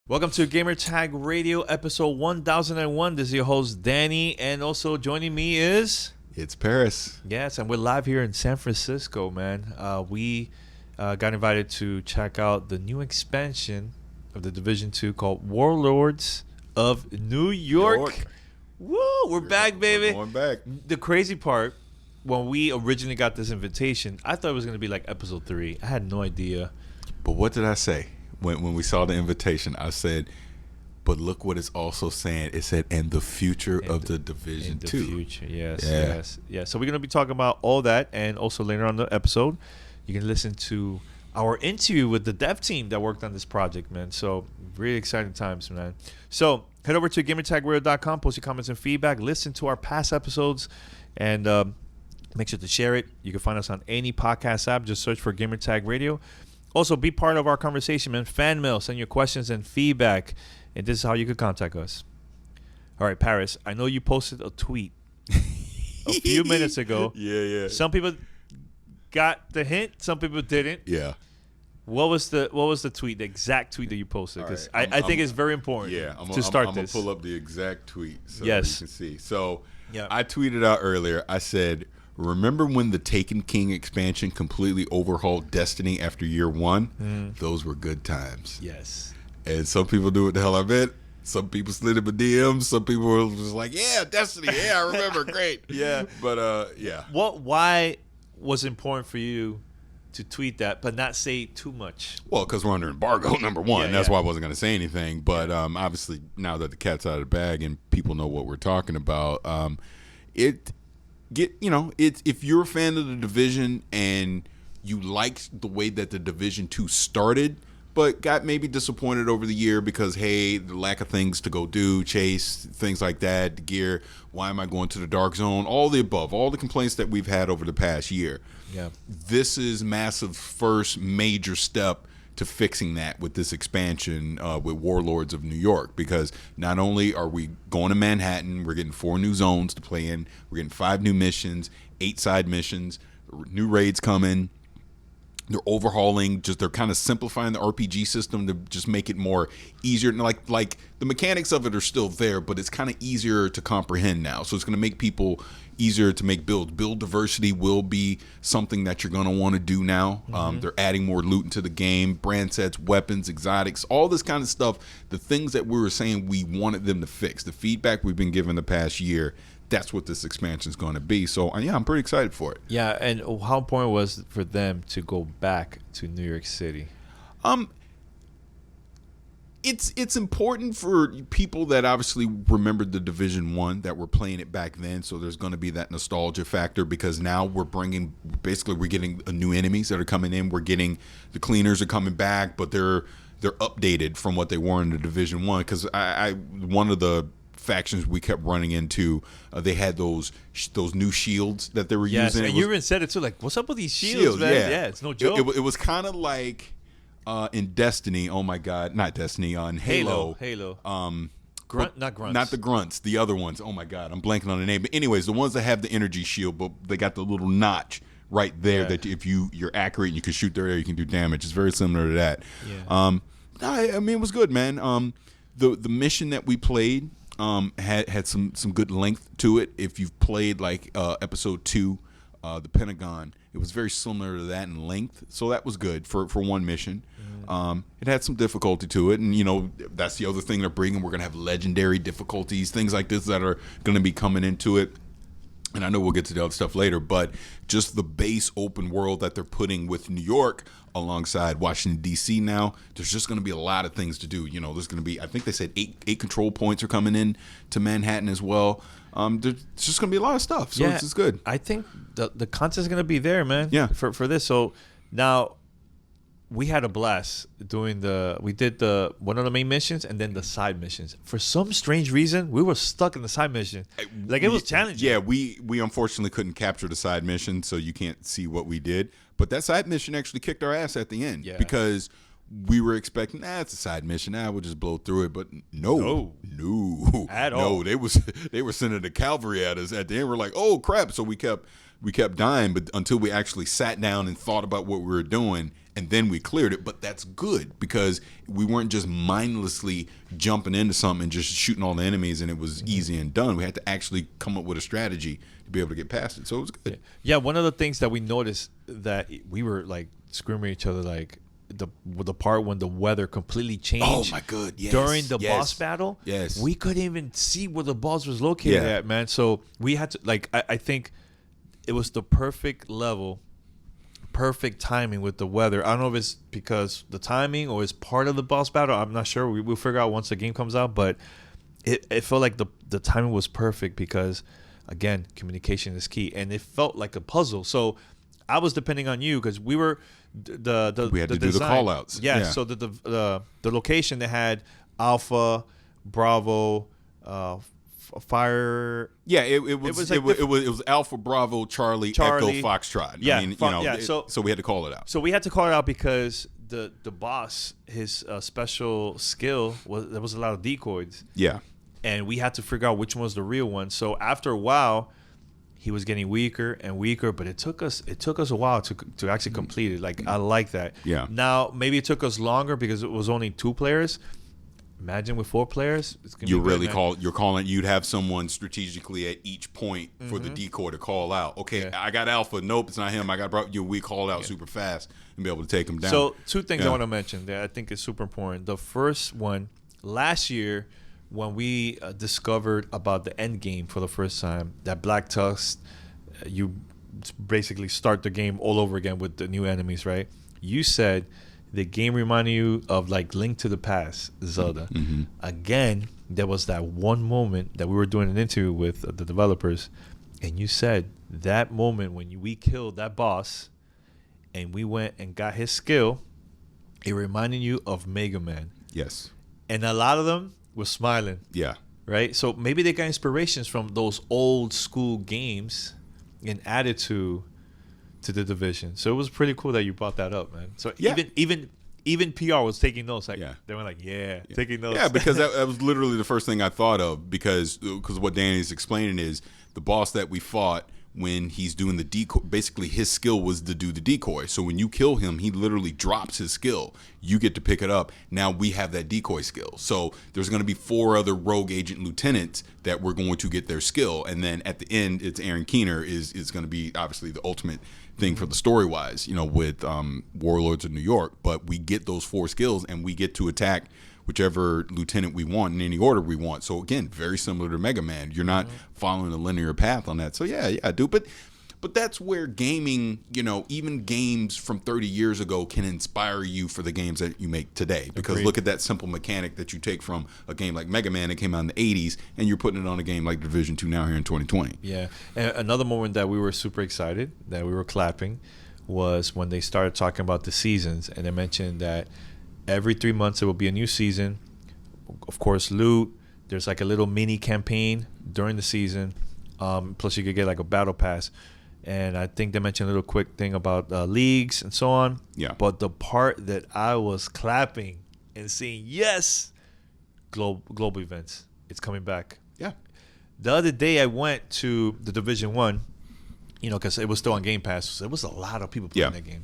Welcome to Gamer Tag Radio episode 1001. This is your host Danny, and also joining me is It's Parris. Yes, and we're live here in San Francisco, man. We got invited to check out the new expansion of the Division 2 called Warlords of New York. Woo! We're back, baby. We're going back. The crazy part, when we originally got this invitation, I thought it was going to be like episode 3. I had no idea. But what did I say? When we saw the invitation, I said, but look what it's also saying. It said, and the future of the Division 2. The future, yes. So we're going to be talking about all that, and also later on the episode, you can listen to our interview with the dev team that worked on this project, man. So really exciting times, man. So head over to gamertagradio.com, post your comments and feedback, listen to our past episodes, and make sure to share it. You can find us on any podcast app. Just search for Gamertag Radio. Also, be part of our conversation, man. Fan mail, send your questions and feedback. And this is how you can contact us. All right, Parris, I know you posted a tweet a few minutes ago. Yeah. Some people got the hint, some people didn't. Yeah. What was the tweet, the exact tweet that you posted? Because right, I think it's very important to start I'm this. going to pull up the exact tweet so yes. you can see. So yeah. I tweeted out earlier, I said, remember when the Taken King expansion completely overhauled Destiny after year one? Those were good times. Yes. And some people knew what the hell I meant. Some people slid in my DMs. Some people were just like, yeah, Destiny. Yeah, I remember. Great. Yeah. But, yeah. Why was it important for you to tweet that but not say too much? Well, because we're under embargo, number one. That's why I wasn't going to say anything. But obviously, now that the cat's out of the bag and people know what we're talking about, if you're a fan of the Division and you liked the way that the Division 2 started, but got maybe disappointed over the year because, hey, the lack of things to go do, chase, things like that, the gear, why am I going to the dark zone, all the above, all the complaints that we've had over the past year. Yeah. This is massive first major step to fixing that with this expansion with Warlords of New York, because not only are we going to Manhattan, we're getting 4 new zones to play in, we're getting 5 new missions, 8 side missions, new raids coming. They're overhauling, they're kind of simplifying the RPG system to just make it more easier. Like the mechanics of it are still there, but it's kind of easier to comprehend now. So it's going to make people easier to make builds. Build diversity will be something that you're going to want to do now. They're adding more loot into the game, brand sets, weapons, exotics, all this kind of stuff. The things that we were saying we wanted them to fix, the feedback we've been given the past year, that's what this expansion is going to be. So, yeah, I'm pretty excited for it. Yeah, and how important was it for them to go back to New York City? It's important for people that obviously remembered the Division 1 that were playing it back then. So there's going to be that nostalgia factor, because now we're getting new enemies that are coming in. We're getting the cleaners are coming back, but they're updated from what they were in the Division 1. Because one of the factions we kept running into, they had those new shields that they were using. And you even said it too, like, what's up with these shields, man? Yeah, it's no joke. It was kind of like in Destiny, oh my God, not Destiny, on Halo. Not grunts. Not the grunts, the other ones. Oh my God, I'm blanking on the name. But anyways, the ones that have the energy shield, but they got the little notch right there that if you're accurate and you can shoot there, you can do damage. It's very similar to that. Yeah. I mean, it was good, man. The mission that we played had some good length to it. If you've played like episode 2, the Pentagon, it was very similar to that in length, so that was good for one mission. It had some difficulty to it, and that's the other thing they're bringing. We're gonna have legendary difficulties, things like this that are gonna be coming into it. And I know we'll get to the other stuff later, but just the base open world that they're putting with New York alongside Washington, D.C. now, there's just going to be a lot of things to do. There's going to be, I think they said 8 control points are coming in to Manhattan as well. There's just going to be a lot of stuff, so it's good. I think the content's going to be there, man, for this. So now we had a blast doing we did one of the main missions and then the side missions. For some strange reason, we were stuck in the side mission. Like, it was challenging. Yeah, we unfortunately couldn't capture the side mission, so you can't see what we did. But that side mission actually kicked our ass at the end, because we were expecting, it's a side mission. We'll just blow through it. But no, at all. No, they were sending the cavalry at us at the end. We're like, oh crap! So we kept we kept dying, but until we actually sat down and thought about what we were doing, and then we cleared it. But that's good because we weren't just mindlessly jumping into something and just shooting all the enemies and it was easy and done. We had to actually come up with a strategy to be able to get past it. So it was good. Yeah, one of the things that we noticed that we were like screaming at each other, like the part when the weather completely changed. Oh my god! Yes, during the boss battle. Yes, we couldn't even see where the boss was located at, man. So we had to like I think it was the perfect level, perfect timing with the weather. I don't know if it's because the timing or it's part of the boss battle. I'm not sure. We'll figure out once the game comes out, but it felt like the timing was perfect because again, communication is key, and it felt like a puzzle. So I was depending on you because we were we had the to do design. the call outs. Yeah, so the location they had Alpha, Bravo, Fire. Yeah, it was Alpha, Bravo, Charlie, Echo, Foxtrot. Yeah, I mean, so we had to call it out. So we had to call it out because the boss, his special skill there was a lot of decoys. Yeah, and we had to figure out which one was the real one. So after a while, he was getting weaker and weaker, but it took us a while to actually complete it. Like I like that. Yeah. Now maybe it took us longer because it was only 2 players. Imagine with 4 players, it's gonna you're calling. You'd have someone strategically at each point for the decoy to call out. Okay, I got Alpha. Nope, it's not him. I got Bravo. We called out super fast and be able to take him down. So 2 things I want to mention that I think is super important. The first one, last year when we discovered about the end game for the first time, that Black Tusk, you basically start the game all over again with the new enemies, right? You said the game reminded you of like Link to the Past, Zelda. Mm-hmm. Again, there was that one moment that we were doing an interview with the developers, and you said that moment when we killed that boss and we went and got his skill, it reminded you of Mega Man. Yes. And a lot of them were smiling. Yeah. Right? So maybe they got inspirations from those old school games and added to the Division. So it was pretty cool that you brought that up, man. So even PR was taking notes. Like they were like, taking notes. Yeah, because that was literally the first thing I thought of because what Danny's explaining is the boss that we fought when he's doing the decoy, basically his skill was to do the decoy. So when you kill him, he literally drops his skill. You get to pick it up. Now we have that decoy skill. So there's going to be 4 other rogue agent lieutenants that we're going to get their skill. And then at the end, it's Aaron Keener is going to be obviously the ultimate thing for the story-wise, with Warlords of New York. But we get those 4 skills and we get to attack whichever lieutenant we want in any order we want. So again, very similar to Mega Man. You're not following a linear path on that. So yeah, I do. But that's where gaming, even games from 30 years ago can inspire you for the games that you make today. Because look at that simple mechanic that you take from a game like Mega Man that came out in the 80s and you're putting it on a game like Division 2 now here in 2020. Yeah. And another moment that we were super excited, that we were clapping, was when they started talking about the seasons. And they mentioned that every 3 months there will be a new season. Of course, loot. There's like a little mini campaign during the season. Plus you could get like a battle pass. And I think they mentioned a little quick thing about leagues and so on. Yeah. But the part that I was clapping and saying, yes, global events. It's coming back. Yeah. The other day I went to the Division 1, because it was still on Game Pass. So there was a lot of people playing that game.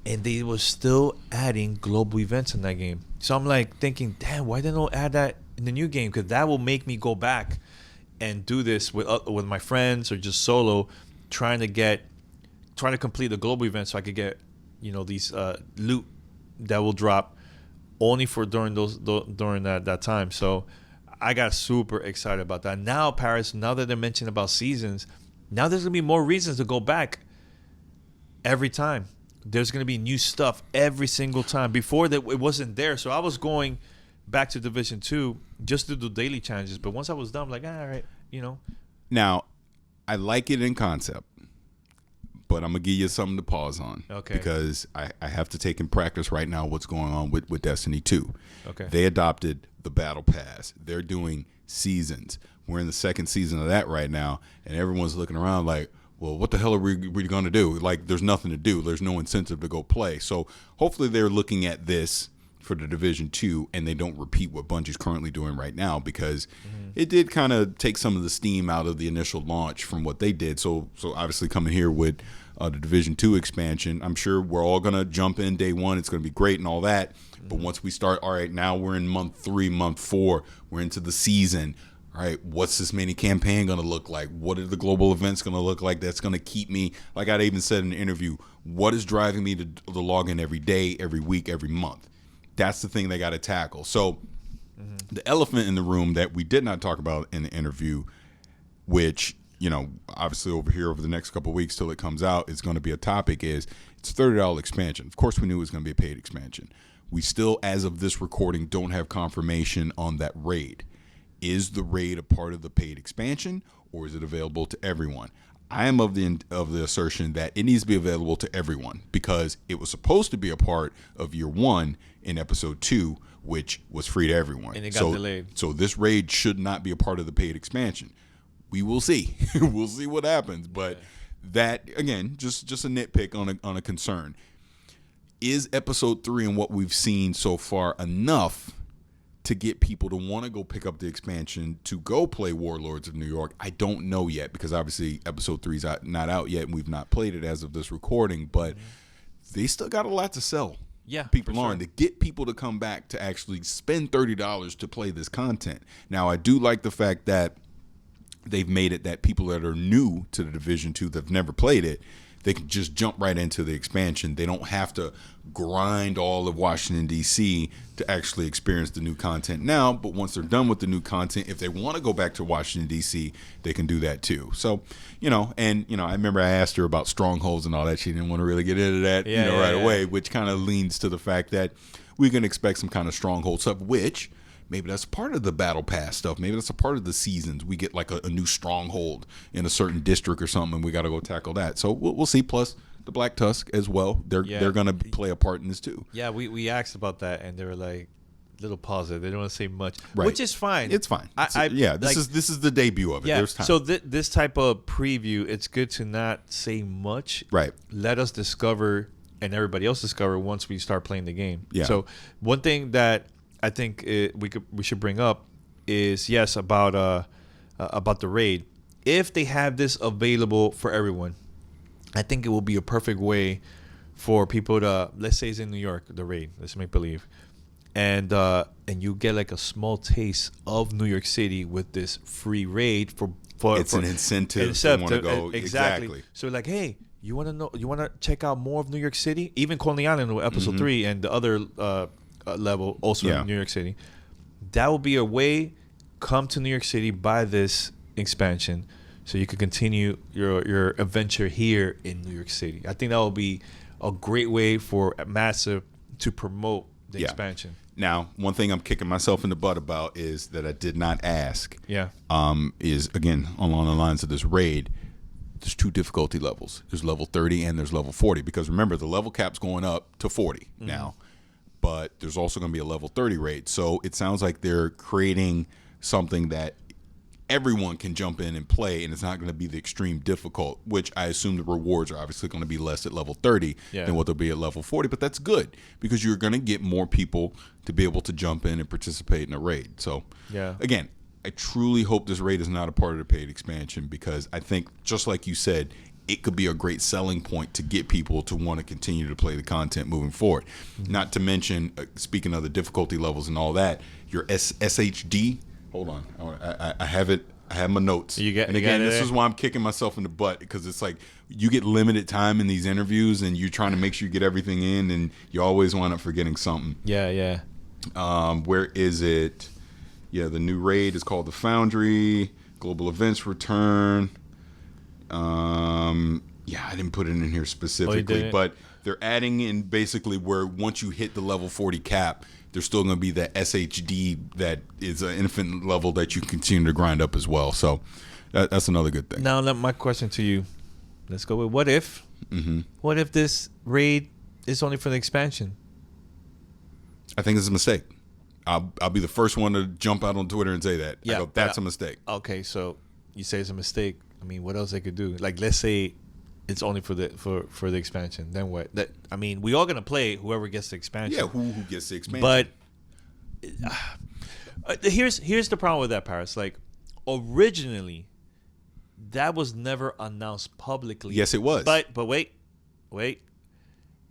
And they were still adding global events in that game. So I'm like thinking, damn, why didn't they add that in the new game? Because that will make me go back and do this with my friends or just solo, trying to complete the global event so I could get, these loot that will drop only for during that time. So I got super excited about that. Now, Parris, now that they're mentioning about seasons, now there's gonna be more reasons to go back every time. There's going to be new stuff every single time. Before that, it wasn't there. So I was going back to Division 2 just to do daily challenges. But once I was done, I'm like, all right, Now, I like it in concept, but I'm going to give you something to pause on. Okay. Because I have to take in practice right now what's going on with Destiny 2. Okay. They adopted the Battle Pass. They're doing seasons. We're in the 2nd season of that right now, and everyone's looking around like, well, what the hell are we going to do? Like, there's nothing to do. There's no incentive to go play. So hopefully they're looking at this for the Division 2 and they don't repeat what Bungie's currently doing right now, because it did kind of take some of the steam out of the initial launch from what they did. So obviously coming here with the Division 2 expansion, I'm sure we're all going to jump in day one. It's going to be great and all that. But once we start, all right, now we're in month 3, month 4, we're into the season. All right, what's this mini campaign going to look like? What are the global events going to look like that's going to keep me, like I even said in the interview, what is driving me to log in every day, every week, every month? That's the thing they got to tackle. So the elephant in the room that we did not talk about in the interview, which, you know, obviously over here over the next couple of weeks till it comes out, is going to be a topic, is it's a $30 expansion. Of course, we knew it was going to be a paid expansion. We still, as of this recording, don't have confirmation on that raid. Is the raid a part of the paid expansion, or is it available to everyone? I am of the assertion that it needs to be available to everyone, because it was supposed to be a part of year 1 in episode 2, which was free to everyone. And it got delayed. So this raid should not be a part of the paid expansion. We will see. We'll see what happens. But that, again, just a nitpick on a concern. Is episode 3 and what we've seen so far enough to get people to want to go pick up the expansion to go play Warlords of New York? I don't know yet, because obviously episode 3 is not out yet and we've not played it as of this recording, but they still got a lot to sell. Yeah, people on to get people to come back to actually spend $30 to play this content. Now, I do like the fact that they've made it that people that are new to the Division 2 that have never played it, they can just jump right into the expansion. They don't have to grind all of Washington, D.C. to actually experience the new content now. But once they're done with the new content, if they want to go back to Washington, D.C., they can do that too. So, I remember I asked her about strongholds and all that. She didn't want to really get into that right away, which kind of leans to the fact that we can expect some kind of stronghold stuff, which maybe that's part of the battle pass stuff. Maybe that's a part of the seasons. We get like a new stronghold in a certain district or something, and we got to go tackle that. So we'll see. Plus the Black Tusk as well. They're going to play a part in this too. Yeah, we asked about that, and they were like, little positive. They don't want to say much, right. Which is fine. It's fine. This is the debut of it. Yeah. There's time. So this type of preview, it's good to not say much. Right. Let us discover, and everybody else discover once we start playing the game. Yeah. So one thing that I think we should bring up is about the raid. If they have this available for everyone, I think it will be a perfect way for people to, let's say it's in New York, the raid. Let's make believe, and you get like a small taste of New York City with this free raid for an incentive to want to go. Exactly. So like, hey, you want to check out more of New York City, even Coney Island with episode 3 and the other level also in New York City. That will be a way. Come to New York City, buy this expansion, so you can continue your adventure here in New York City. I think that will be a great way for Massive to promote the expansion. Now, one thing I'm kicking myself in the butt about is that I did not ask. Yeah. Is again along the lines of this raid. There's 2 difficulty levels. There's level 30 and there's level 40. Because remember, the level cap's going up to 40 now. But there's also going to be a level 30 raid. So it sounds like they're creating something that everyone can jump in and play, and it's not going to be the extreme difficult, which I assume the rewards are obviously going to be less at level 30 than what they'll be at level 40. But that's good, because you're going to get more people to be able to jump in and participate in a raid. So, again, I truly hope this raid is not a part of the paid expansion, because I think, just like you said, it could be a great selling point to get people to want to continue to play the content moving forward. Not to mention, speaking of the difficulty levels and all that, your SHD. Hold on, I have it. I have my notes. And again, this is why I'm kicking myself in the butt, because it's like you get limited time in these interviews, and you're trying to make sure you get everything in, and you always wind up forgetting something. Yeah. Where is it? Yeah, the new raid is called the Foundry. Global events return. I didn't put it in here specifically, but they're adding in basically where once you hit the level 40 cap, there's still going to be that SHD that is an infinite level that you continue to grind up as well. So that's another good thing. Now, my question to you, let's go with what if? What if this raid is only for the expansion? I think it's a mistake. I'll be the first one to jump out on Twitter and say that. Yeah, that's a mistake. Okay, so you say it's a mistake. I mean, what else they could do? Like, let's say it's only for the expansion. Then what? I mean, we all gonna play whoever gets the expansion. Yeah, who gets the expansion? But here's the problem with that, Parris. Like, originally, that was never announced publicly. Yes, it was. But wait.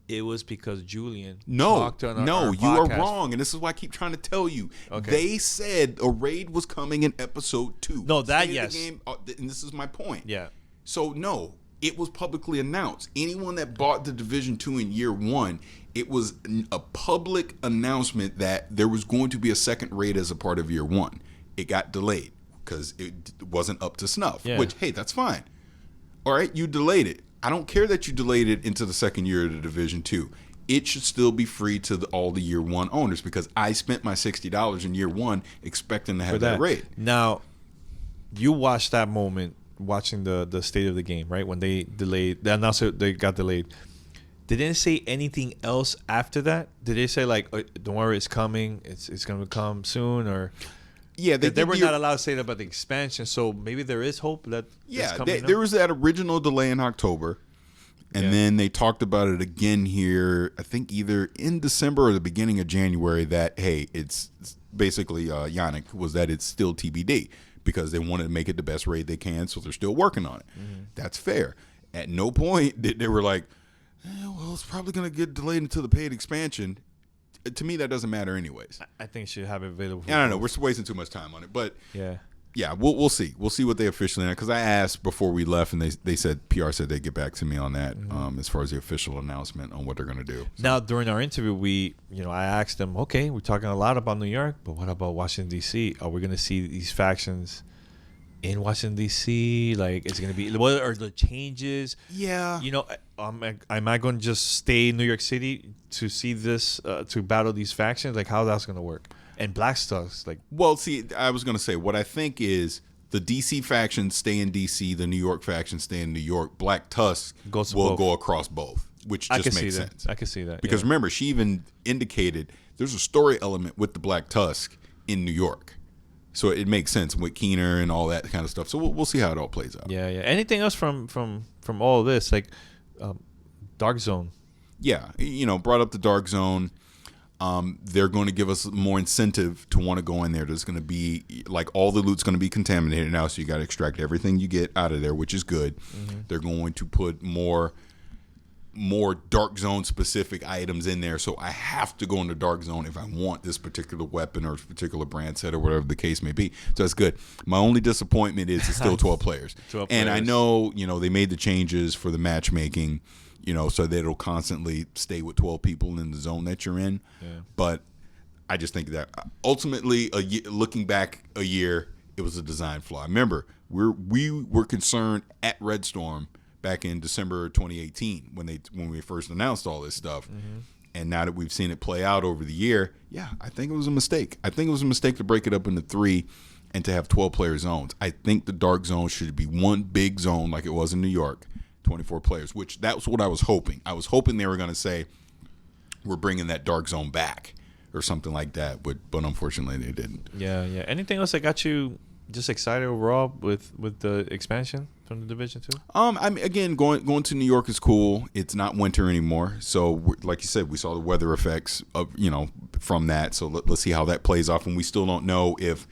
It was because Julian talked on our podcast. You are wrong, and this is why I keep trying to tell you. Okay. They said a raid was coming in episode 2. No, that State yes. of the game, and this is my point. Yeah. So no, it was publicly announced. Anyone that bought the Division 2 in year 1, it was a public announcement that there was going to be a second raid as a part of year 1. It got delayed because it wasn't up to snuff. Yeah. Which, hey, that's fine. All right, you delayed it. I don't care that you delayed it into the second year of the Division 2. It should still be free to all the year 1 owners because I spent my $60 in year 1 expecting to have that raid. Now, you watched that moment watching the state of the game, right? When they announced they got delayed. Did they say anything else after that? Did they say like, don't worry, it's coming, it's going to come soon, or... Yeah, they were not allowed to say that about the expansion, so maybe there is hope that there was that original delay in October, and then they talked about it again here, I think either in December or the beginning of January, that, hey, it's basically, Yannick, was that it's still TBD, because they wanted to make it the best raid they can, so they're still working on it. Mm-hmm. That's fair. At no point did they were like, well, it's probably going to get delayed into the paid expansion. To me, that doesn't matter anyways. I think you should have it available. I don't know. We're wasting too much time on it. But yeah, we'll see. We'll see what they officially announced. Because I asked before we left, and they said, PR said they'd get back to me on that as far as the official announcement on what they're going to do. So. Now, during our interview, I asked them, okay, we're talking a lot about New York, but what about Washington, D.C.? Are we going to see these factions in Washington, D.C.? Like, is it going to be, what are the changes? Yeah. Am I going to just stay in New York City to see this, to battle these factions? Like, how that's going to work? And Black Stuff's like... Well, see, I was going to say, what I think is the D.C. faction stay in D.C., the New York faction stay in New York. Black Tusk will go across both, which just makes sense. I can see that. Because remember, she even indicated there's a story element with the Black Tusk in New York. So it makes sense with Keener and all that kind of stuff. So we'll see how it all plays out. Yeah. Anything else from all of this, like Dark Zone? Yeah, brought up the Dark Zone. They're going to give us more incentive to want to go in there. There's going to be like all the loot's going to be contaminated now, so you got to extract everything you get out of there, which is good. Mm-hmm. They're going to put more Dark Zone specific items in there, so I have to go into Dark Zone if I want this particular weapon or particular brand set or whatever the case may be. So that's good. My only disappointment is it's still 12 players. 12 and players. I know, they made the changes for the matchmaking, so that it'll constantly stay with 12 people in the zone that you're in. Yeah. But I just think that ultimately, looking back a year, it was a design flaw. Remember, we were concerned at Red Storm back in December 2018 when we first announced all this stuff. Mm-hmm. And now that we've seen it play out over the year, I think it was a mistake. I think it was a mistake to break it up into 3 and to have 12-player zones. I think the Dark Zone should be one big zone like it was in New York, 24 players, which that was what I was hoping. I was hoping they were going to say, we're bringing that Dark Zone back or something like that, but unfortunately they didn't. Yeah. Anything else that got you just excited overall with the expansion from the Division 2? I mean, again, going to New York is cool. It's not winter anymore, so like you said, we saw the weather effects of from that. So let's see how that plays off, and we still don't know if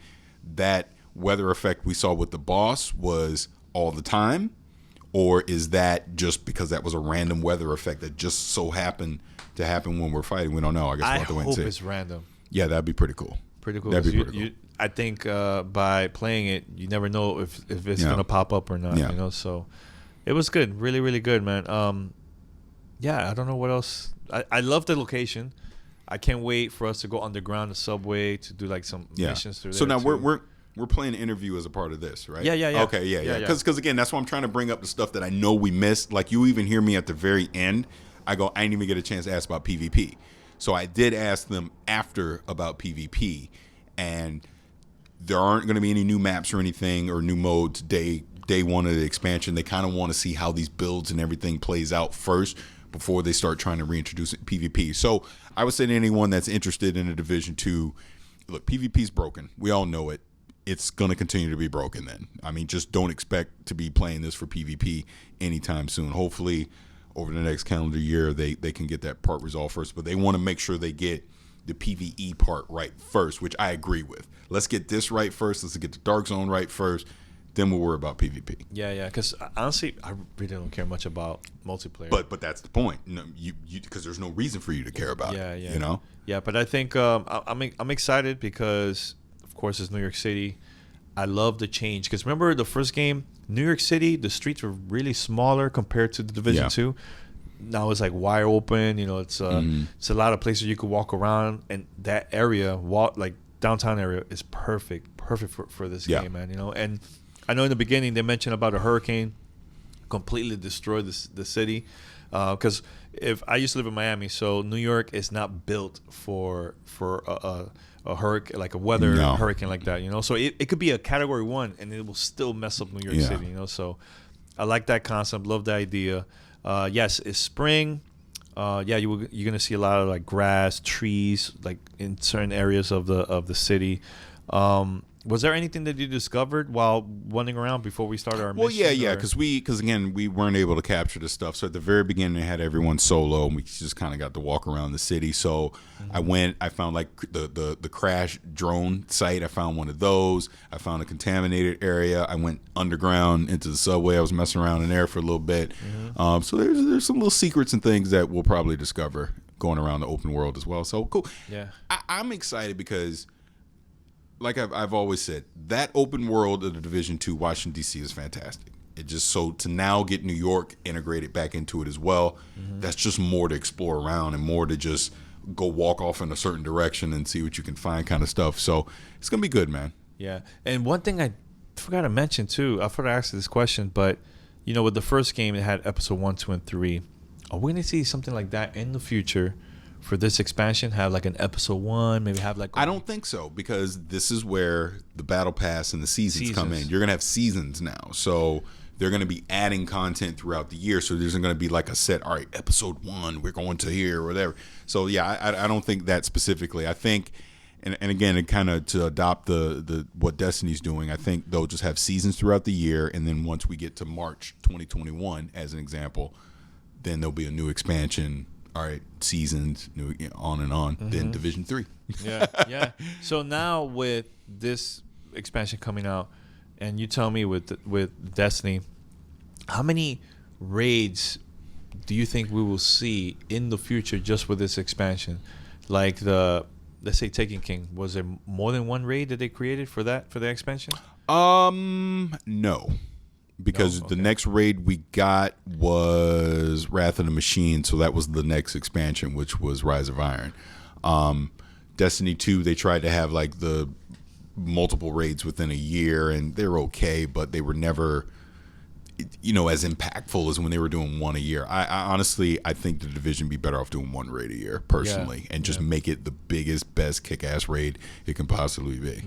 that weather effect we saw with the boss was all the time, or is that just because that was a random weather effect that just so happened to happen when we're fighting? We don't know. I guess we'll have to wait and see. I hope it's random. Yeah, that'd be pretty cool. Pretty cool. That'd be pretty cool. I think by playing it, you never know if it's gonna pop up or not. Yeah. So it was good, really, really good, man. I don't know what else. I love the location. I can't wait for us to go underground, the subway, to do like some missions through there. So now we're playing an interview as a part of this, right? Yeah. Okay, yeah. Because again, that's why I'm trying to bring up the stuff that I know we missed. Like you even hear me at the very end. I didn't even get a chance to ask about PvP. So I did ask them after about PvP, and there aren't going to be any new maps or anything or new modes day one of the expansion. They kind of want to see how these builds and everything plays out first before they start trying to reintroduce PvP. So I would say to anyone that's interested in a Division 2, look, PvP's broken. We all know it. it's going to continue to be broken then. I mean, just don't expect to be playing this for PvP anytime soon. Hopefully, over the next calendar year, they can get that part resolved first. But they want to make sure they get the PvE part right first, which I agree with. Let's get this right first. Let's get the Dark Zone right first. Then we'll worry about PvP. Yeah. Because honestly, I really don't care much about multiplayer. But that's the point. No, you because there's no reason for you to care about it. Yeah. You know. Yeah, but I think I'm excited because, of course, it's New York City. I love the change because remember the first game, New York City, the streets were really smaller compared to the Division 2. Now it's like wide open. You know, it's a lot of places you could walk around, and that area, like downtown area, is perfect for this game, man. You know, and I know in the beginning they mentioned about a hurricane completely destroyed the city. Because if I used to live in Miami, so New York is not built for a hurricane, like a weather hurricane like that, you know. So it could be a Category 1 and it will still mess up New York City, you know. So I like that concept, love the idea. Yes, it's spring. You're gonna see a lot of like grass, trees, like in certain areas of the city. Was there anything that you discovered while wandering around before we started our mission? Well, because again, we weren't able to capture the stuff. So at the very beginning, they had everyone solo, and we just kind of got to walk around the city. So I found like the crash drone site. I found one of those. I found a contaminated area. I went underground into the subway. I was messing around in there for a little bit. So there's some little secrets and things that we'll probably discover going around the open world as well. So cool. Yeah, I'm excited because, like I've always said, that open world of the Division 2 Washington, D.C. is fantastic. It just so to now get New York integrated back into it as well, that's just more to explore around and more to just go walk off in a certain direction and see what you can find kind of stuff. So it's going to be good, man. Yeah. And one thing I forgot to mention, too, I forgot to ask this question, but, you know, with the first game, it had episode 1, 2, and 3. Are we going to see something like that in the future? For this expansion, have like an episode 1, maybe have like... I don't think so, because this is where the battle pass and the seasons come in. You're going to have seasons now. So they're going to be adding content throughout the year. So there's going to be like a set, all right, episode 1, we're going to here or whatever. So yeah, I don't think that specifically. I think, and again, it kind of to adopt the what Destiny's doing, I think they'll just have seasons throughout the year. And then once we get to March 2021, as an example, then there'll be a new expansion. All right, seasons, on and on. Then Division 3. Yeah. So now with this expansion coming out, and you tell me with Destiny, how many raids do you think we will see in the future just with this expansion? Like let's say Taken King, was there more than one raid that they created for the expansion? No. Because the next raid we got was Wrath of the Machine, so that was the next expansion, which was Rise of Iron. Destiny 2, they tried to have like the multiple raids within a year, and they were okay, but they were never, as impactful as when they were doing one a year. I honestly, I think the Division be better off doing one raid a year, personally, and just make it the biggest, best kick-ass raid it can possibly be.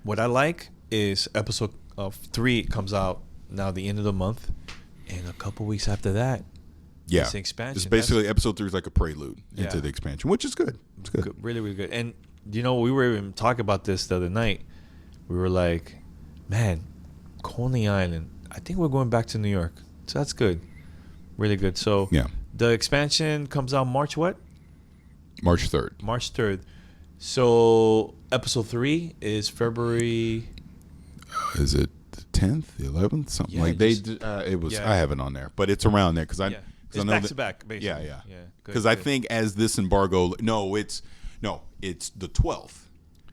What I like is episode 3 comes out now the end of the month, and a couple weeks after that, it's expansion. It's basically episode 3 is like a prelude into the expansion, which is good. It's good. Really, really good. And we were even talking about this the other night. We were like, man, Coney Island, I think we're going back to New York. So that's good. Really good. So the expansion comes out March what? March 3rd. March 3rd. So episode 3 is February... is it the 10th, the 11th, something like they? It was. I have it on there, but it's around there because I. It's back to back, basically. Yeah. Because I think as this embargo, it's the 12th,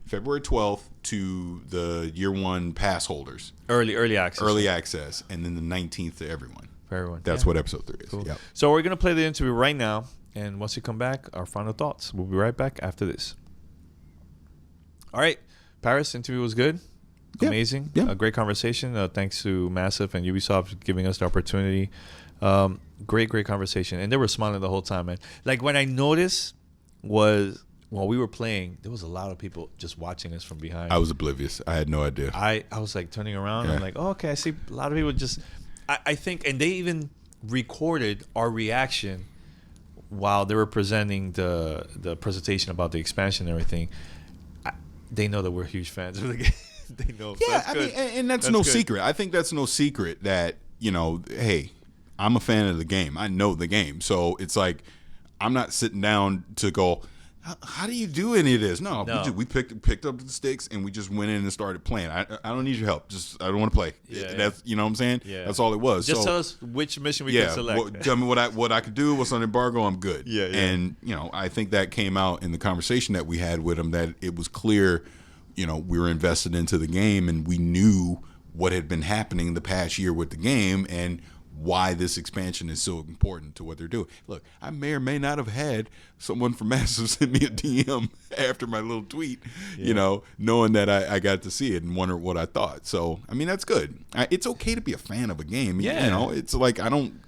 February 12th to the year 1 pass holders. Early access, and then the 19th to everyone. For everyone. That's what episode 3 is. Cool. Yep. So we're gonna play the interview right now, and once we come back, our final thoughts. We'll be right back after this. All right, Parris, interview was good. Amazing. A great conversation. Thanks to Massive and Ubisoft for giving us the opportunity. Great conversation. And they were smiling the whole time, man. Like, what I noticed was while we were playing, there was a lot of people just watching us from behind. I was oblivious. I had no idea. I was like turning around. And I'm like, oh, okay, I see a lot of people just... I think... And they even recorded our reaction while they were presenting the presentation about the expansion and everything. They know that we're huge fans of the game. they know. Yeah, That's I good. mean, and that's That's no good. secret. I think that's no secret that, hey, I'm a fan of the game. I know the game. So it's like, I'm not sitting down to go, how do you do any of this? No. We picked up the sticks and we just went in and started playing. I don't need your help. Just I don't want to play. Yeah, That's you know what I'm saying? Yeah. That's all it was. Just so, tell us which mission we can select. Tell me what I could do, what's on embargo, I'm good. Yeah. And I think that came out in the conversation that we had with him, that it was clear, we were invested into the game and we knew what had been happening the past year with the game and why this expansion is so important to what they're doing. Look, I may or may not have had someone from Massive send me a DM after my little tweet, knowing that I got to see it and wonder what I thought. So, I mean, that's good. It's okay to be a fan of a game. Yeah. It's like I don't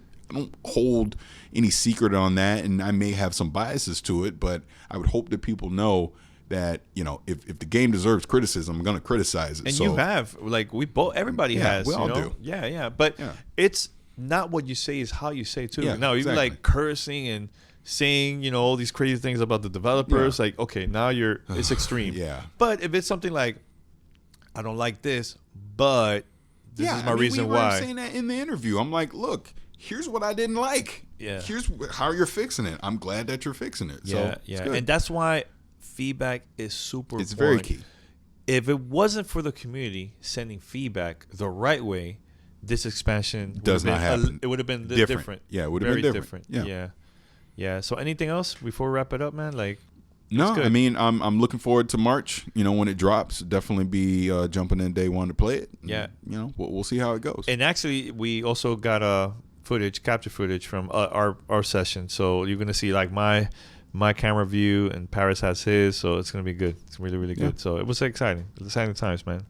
hold any secret on that, and I may have some biases to it, but I would hope that people know that if the game deserves criticism, I'm going to criticize it. And so, you have, like, everybody has. we all do. Yeah. But it's not what you say, is how you say it too. Yeah, now, even exactly. like cursing and saying, all these crazy things about the developers. Yeah. Like, okay, now it's extreme. Yeah. But if it's something like, I don't like this, but this is my reason we why. were saying that in the interview. I'm like, look, here's what I didn't like. Yeah. Here's how you're fixing it. I'm glad that you're fixing it. So, Yeah. it's good. And that's why feedback is super It's important. very key. If it wasn't for the community sending feedback the right way, this expansion Does not happen. It would have been Different. different. Yeah, it would have been different. Yeah. So anything else before we wrap it up, man? Like, No, good. I mean, I'm looking forward to March. When it drops, definitely be jumping in day one to play it. And, Yeah. We'll see how it goes. and actually, we also got capture footage from our session. So you're gonna see like my camera view, and Parris has his. So it's gonna be good. It's really, really good. Yeah. So it was exciting times, man.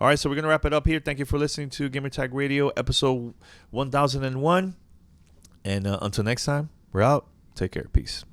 All right, so we're gonna wrap it up here. Thank you for listening to Gamertag Radio, episode 1001. And until next time, we're out. Take care. Peace.